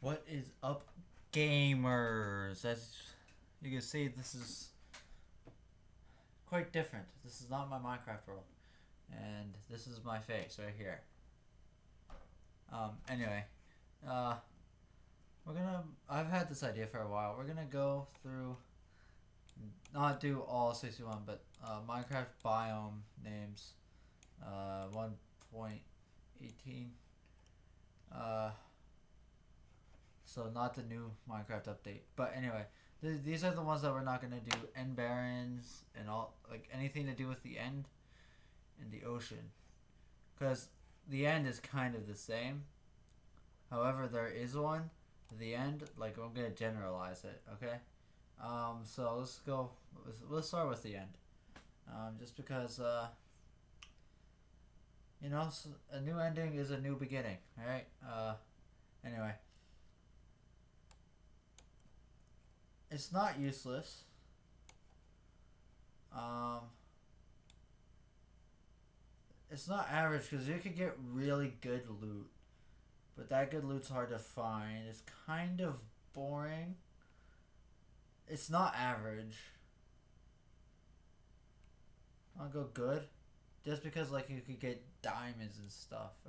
What is up, gamers? As you can see, this is quite different. This is not my Minecraft world, and this is my face right here. Anyway, uh, I've had this idea for a while. We're gonna go through, not do all 61, but Minecraft biome names, 1.18. Uh, so not the new Minecraft update. But anyway, these are the ones that we're not gonna do. End barons and all, like anything to do with the end and the ocean, because the end is kind of the same. However, there is one. The end, like I'm gonna generalize it. Okay. So let's go. Let's start with the end. Just because a new ending is a new beginning. All right. Anyway. It's not useless. It's not average because you could get really good loot, but that good loot's hard to find. It's kind of boring. It's not average. I'll go good, just because like you could get diamonds and stuff.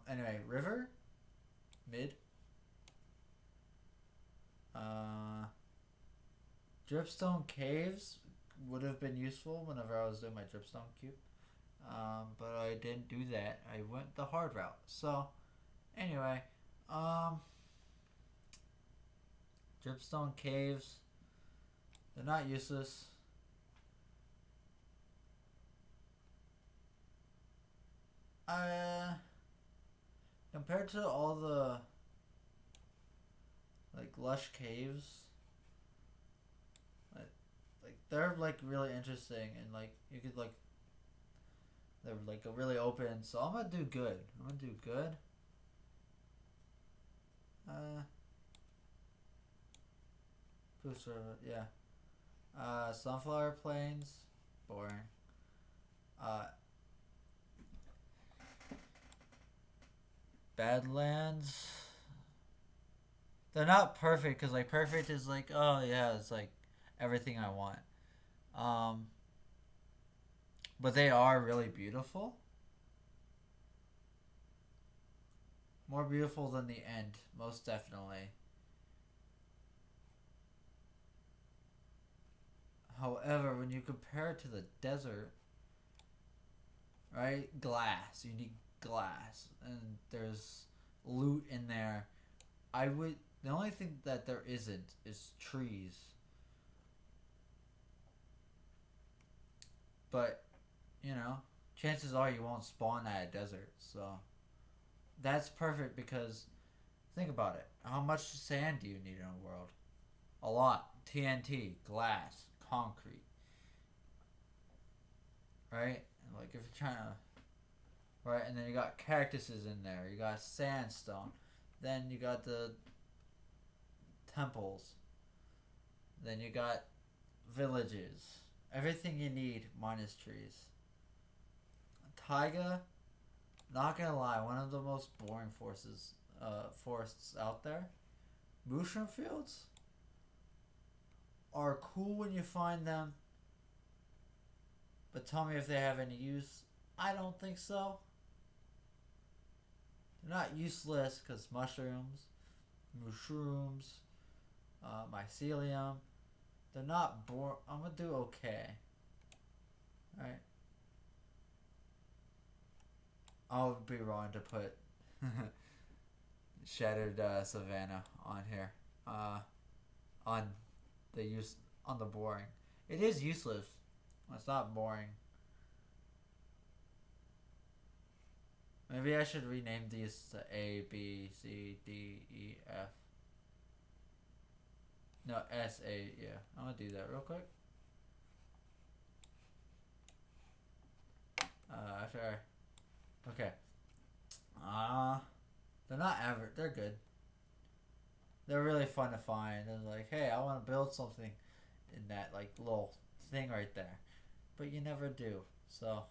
Anyway, river, mid. Dripstone caves would have been useful whenever I was doing my dripstone cube. But I didn't do that. I went the hard route. So, anyway, dripstone caves, they're not useless. Compared to all the like lush caves, like they're like really interesting, and like you could like they're like really open. So I'm gonna do good. Boost for yeah. Sunflower plains, boring. Uh, Badlands. They're not perfect because like perfect is like, oh yeah, it's like everything I want. Um, but they are really beautiful. More beautiful than the end, most definitely. However, when you compare it to the desert, right? Glass. You need glass, and there's loot in there. I would. The only thing that there isn't is trees. But, chances are you won't spawn at a desert. So that's perfect because think about it. How much sand do you need in a world? A lot. TNT, glass, concrete. Right? And like if you're trying to, right, and then you got cactuses in there. You got sandstone. Then you got the temples. Then you got villages. Everything you need minus trees. Taiga, not gonna lie, one of the most boring forests out there. Mushroom fields are cool when you find them, but tell me if they have any use. I don't think so. They're not useless because mushrooms, mycelium. They're not boring. I'm gonna do okay. Alright. I would be wrong to put Shattered Savannah on here. On the use on the boring. It is useless. It's not boring. Maybe I should rename these to A, B, C, D, E, F. No, S, A, yeah. I'm gonna do that real quick. Sure. Okay. They're not average. They're good. They're really fun to find. And like, hey, I want to build something in that like little thing right there, but you never do. So,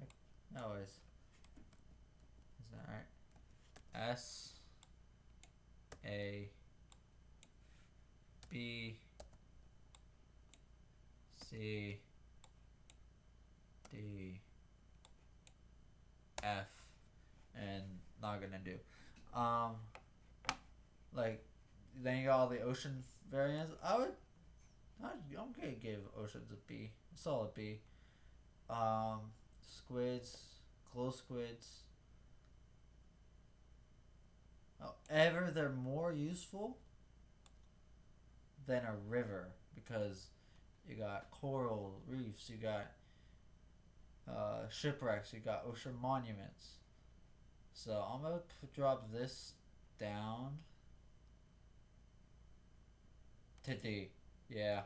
like, always. Is that right? S A, B, C, D, F, and not gonna do. Um, like then you got all the ocean variants. I'm gonna give oceans a B, a solid B. Squids, close squids. However, they're more useful than a river because you got coral reefs, you got shipwrecks, you got ocean monuments. So I'm gonna drop this down to D. Yeah,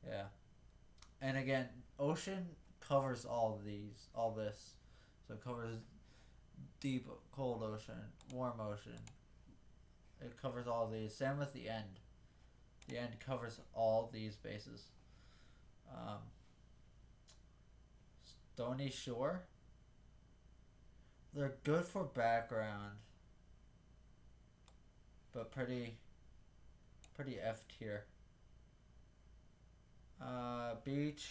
yeah. And again, ocean covers all this. So it covers deep, cold ocean, warm ocean. It covers all these. Same with the end. The end covers all these bases. Um, Stony Shore. They're good for background, but pretty F tier. Beach.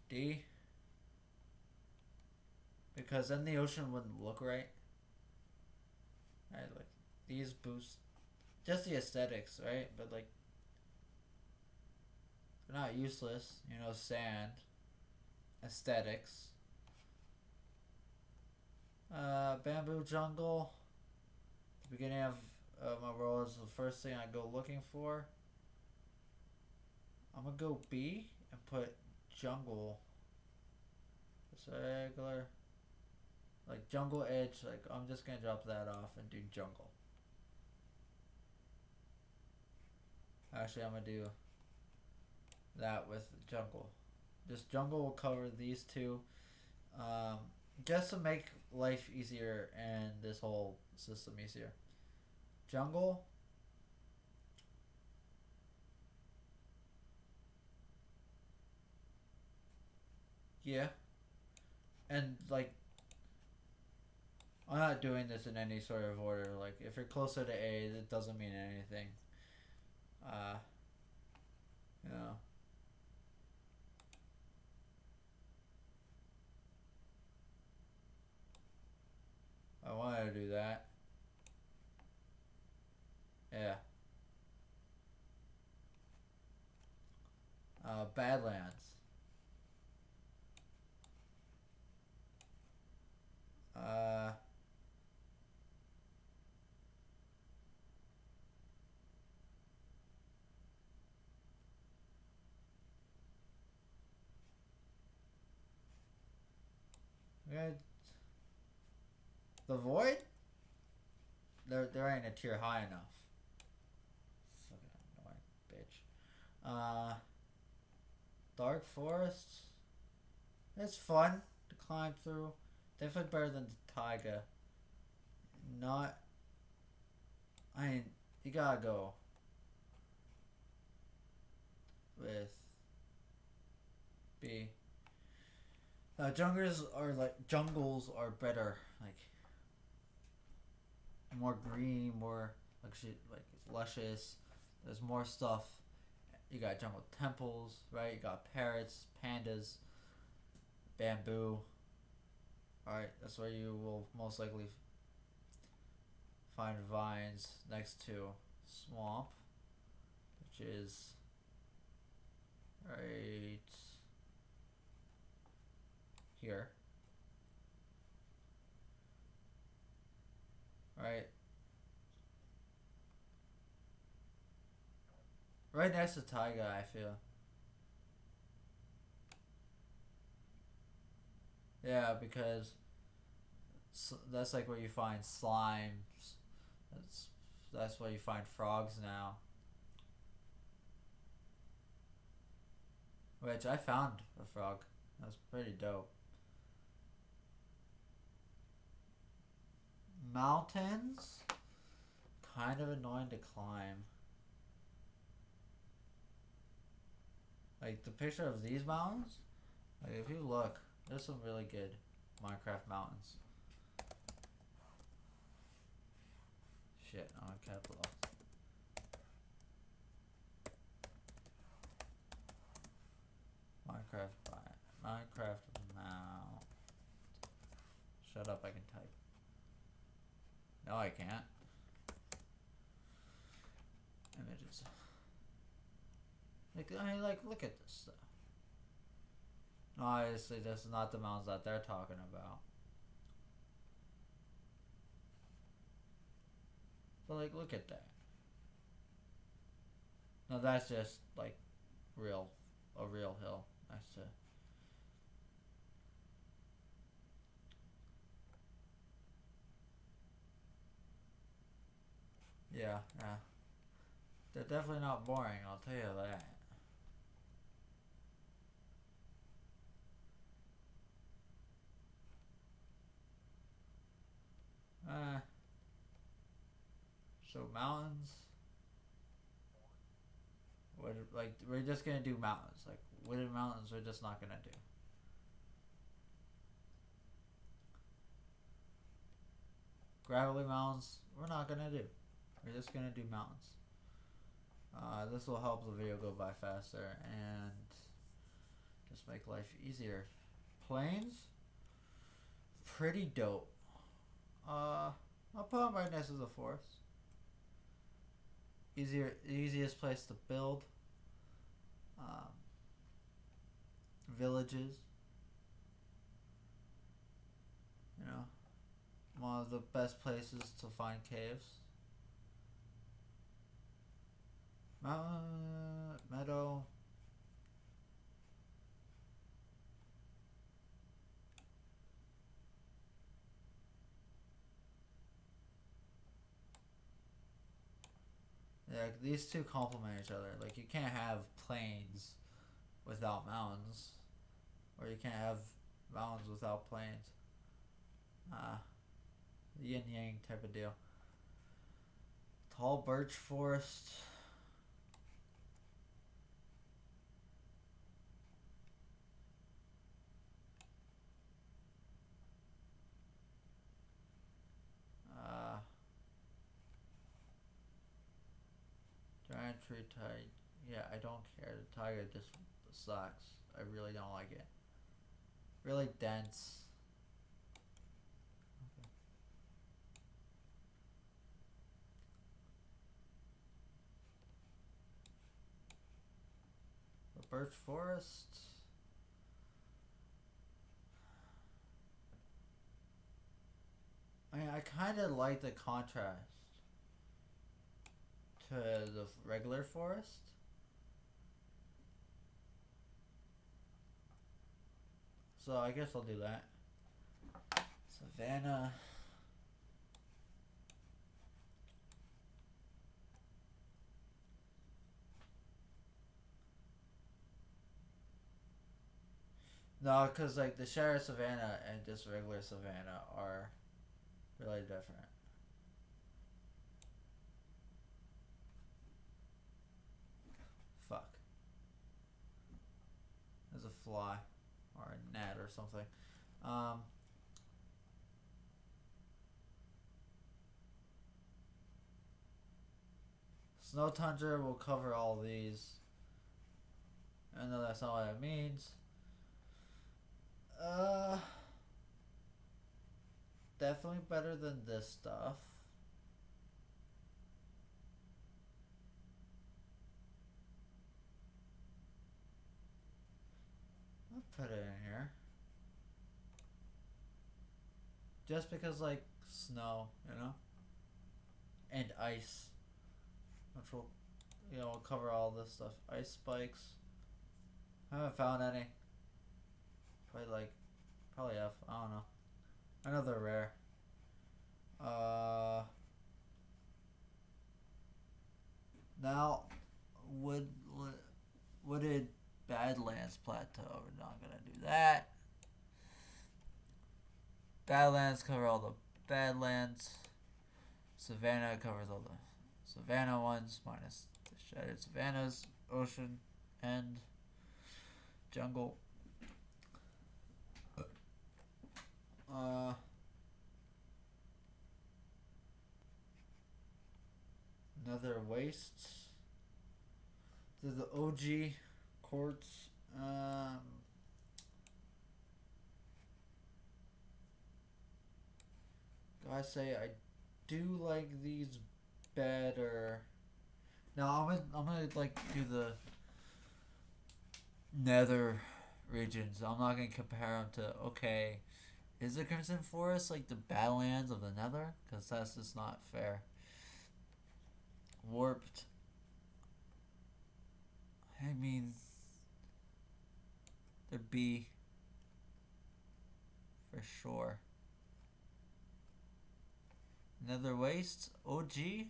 D. Because then the ocean wouldn't look right. Right, like these boost just the aesthetics, right? But like they're not useless. You know, sand, aesthetics. Bamboo jungle. The beginning of my role is the first thing I go looking for. I'm gonna go B and put jungle. Just regular, like jungle edge. Like I'm just gonna drop that off and do jungle. Actually, I'm gonna do that with jungle. Just jungle will cover these two, just to make life easier and this whole system easier. Jungle. Yeah. And like I'm not doing this in any sort of order. Like if you're closer to A, it doesn't mean anything. Uh, you know. I wanted to do that. Yeah. Badlands. Uh, yeah, the void. There ain't a tier high enough. Fucking annoying bitch. Dark forests. It's fun to climb through. Definitely better than the taiga. Not. I mean, you gotta go with B. Jungles are better, like more green, more like shit, like luscious. There's more stuff. You got jungle temples, right? You got parrots, pandas, bamboo. All right, that's where you will most likely find vines next to swamp, which is right here. Right, right next to taiga. I feel. Yeah, because that's like where you find slimes. That's that's where you find frogs now. Which I found a frog. That's pretty dope. Mountains, kind of annoying to climb. Like the picture of these mountains. Like if you look, there's some really good Minecraft mountains. shit, on capital. Minecraft mount. Shut up, I can type. No, I can't. Images. Look at this stuff. No, obviously, this is not the mountains that they're talking about. But, like, look at that. No, that's just, like, a real hill. That's yeah. They're definitely not boring, I'll tell you that. So mountains. We're just gonna do mountains. Like wooded mountains, we're just not gonna do. Gravelly mountains, we're not gonna do. We're just gonna do mountains. This will help the video go by faster and just make life easier. Plains, pretty dope. I'll put them right next to the forest. Easiest place to build. Villages. You know, one of the best places to find caves. Meadow. Yeah, these two complement each other. Like you can't have plains without mountains, or you can't have mountains without plains. Yin yang type of deal. Tall birch forest. Giant tree type. Yeah, I don't care. The tiger just sucks. I really don't like it. Really dense. Okay. The birch forest. I mean, I kind of like the contrast to the regular forest. So I guess I'll do that. Savannah. No, because like the Shire Savannah and just regular Savannah are really different. Fuck. There's a fly. Or a gnat or something. Snow tundra will cover all these. I know that's not what it means. Definitely better than this stuff. I'll put it in here. Just because, like, snow, you know? And ice. Which will, will cover all this stuff. Ice spikes. I haven't found any. Probably have. I don't know. I know they're rare. Now, wooded Badlands Plateau. We're not gonna do that. Badlands cover all the Badlands. Savannah covers all the Savannah ones, minus the shattered savannas, ocean, and jungle. Nether wastes. There's the OG quartz. Gotta say, I do like these better. Now I'm gonna like do the Nether regions. I'm not gonna compare them to okay. Is the Crimson Forest like the Badlands of the Nether? Because that's just not fair. Warped. I mean, there'd be for sure. Nether Wastes, OG.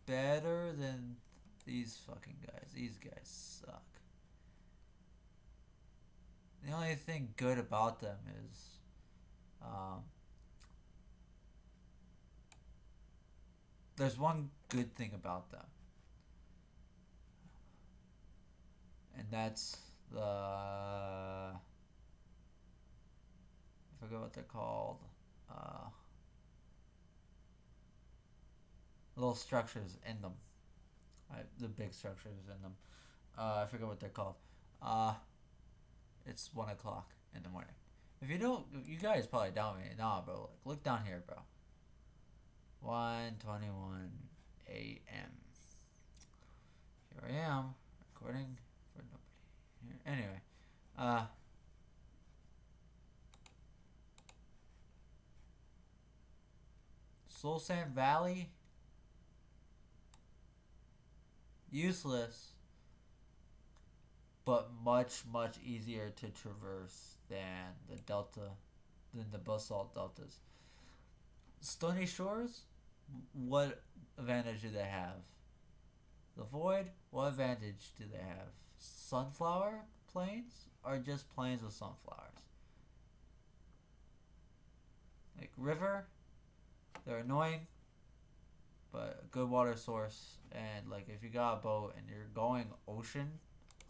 Better than these fucking guys. These guys suck. The only thing good about them is, there's one good thing about them, and that's I forget what they're called. Little structures in them. The big structures in them. I forget what they're called. It's 1 o'clock in the morning. If you don't, you guys probably doubt me. Nah, bro. Like, look down here, bro. 1:21 a.m. Here I am recording for nobody. Anyway, Soul Sand Valley. Useless, but much easier to traverse than the basalt deltas. Stony Shores, what advantage do they have? The Void, what advantage do they have? Sunflower plains, or just plains with sunflowers? Like River, they're annoying, but a good water source. And like if you got a boat and you're going ocean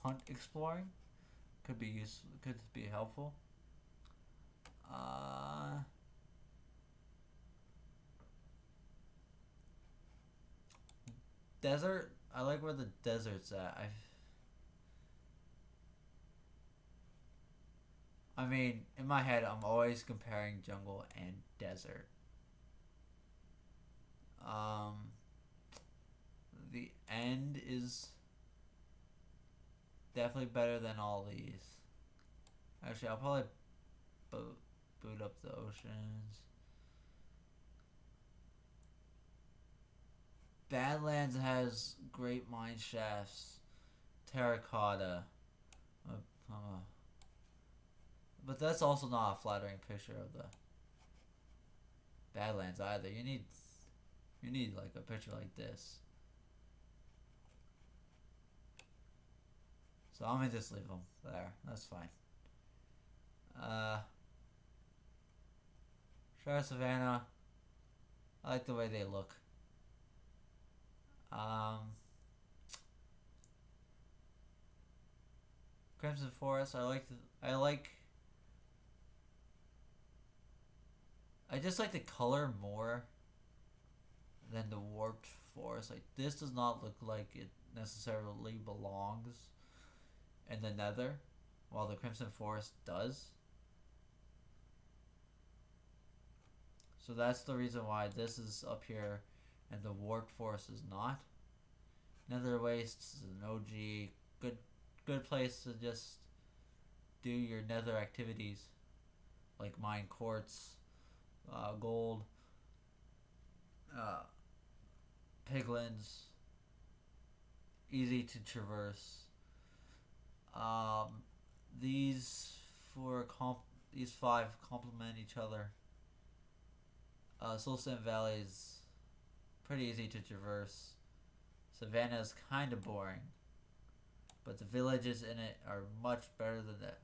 hunt exploring, could be useful, could be helpful. Desert, I like where the desert's at. I mean, in my head, I'm always comparing jungle and desert. The end is definitely better than all these. Actually, I'll probably boot up the oceans. Badlands has great mine shafts, terracotta, but that's also not a flattering picture of the Badlands either. You need like a picture like this. So I'm gonna just leave them there. That's fine. Shire Savannah. I like the way they look. Crimson Forest. I just like the color more than the warped forest. Like this does not look like it necessarily belongs in the Nether, while the Crimson Forest does. So that's the reason why this is up here and the warped forest is not. Nether Wastes is an OG good place to just do your nether activities like mine quartz, gold, piglins, easy to traverse. These these five complement each other. Soul Sand Valley is pretty easy to traverse. Savannah is kind of boring, but the villages in it are much better than that.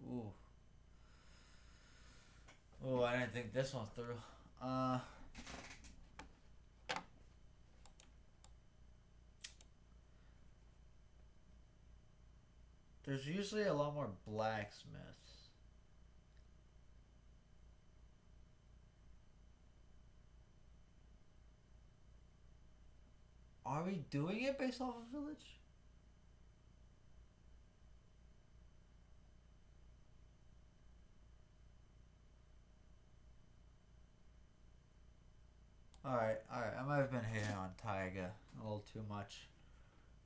Ooh. Oh, I didn't think this one through. There's usually a lot more blacksmiths. Are we doing it based off of village? Alright, alright. I might have been hating on Taiga a little too much.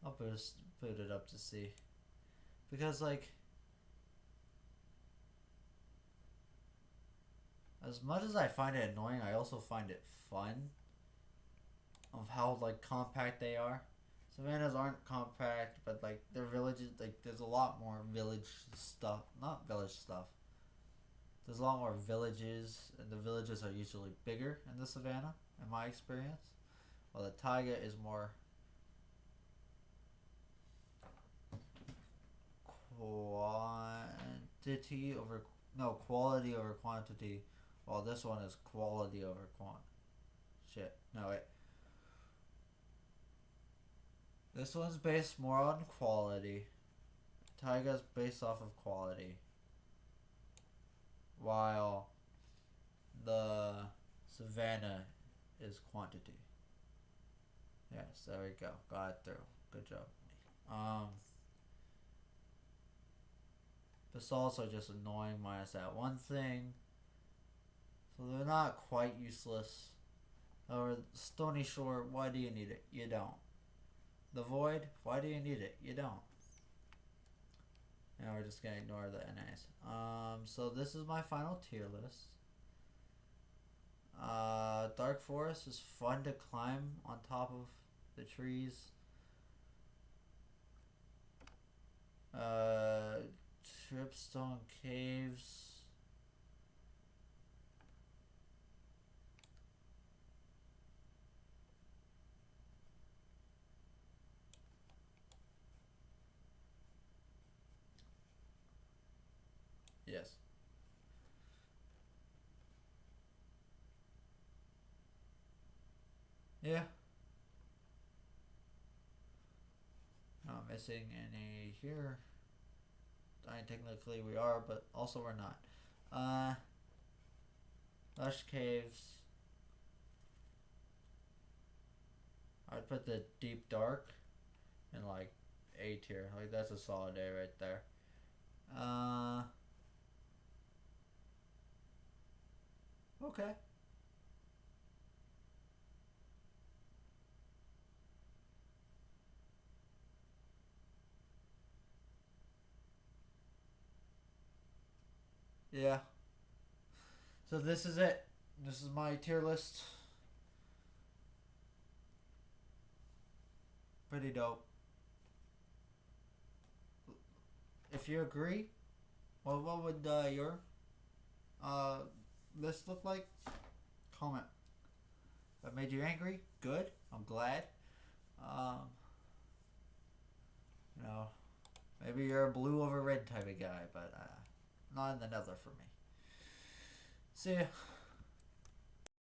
I'll put it up to see. Because, like, as much as I find it annoying, I also find it fun of how, like, compact they are. Savannas aren't compact, but, like, their villages, like, there's a lot more village stuff. Not village stuff. There's a lot more villages, and the villages are usually bigger in the savannah, in my experience. While the taiga is more quantity over quality over quantity, while this one is quality over shit. No wait. This one's based more on quality. Taiga's based off of quality. While the savannah is quantity. Yes, there we go. Got it through. Good job. Basalts are just annoying minus that one thing. So they're not quite useless. Or Stony Shore, why do you need it? You don't. The Void, why do you need it? You don't. Now we're just gonna ignore the NAs. So this is my final tier list. Dark Forest is fun to climb on top of the trees. Tripstone Caves. Yes. Yeah. Not missing any here. I mean, technically we are, but also we're not. Lush Caves. I'd put the Deep Dark in like A tier. Like that's a solid A right there. Okay. Yeah. So this is it. This is my tier list. Pretty dope. If you agree, well, what would your uh, list look like? Comment. If it made you angry, good. I'm glad. Um, you know, maybe you're a blue over red type of guy, but not in the nether for me. See ya.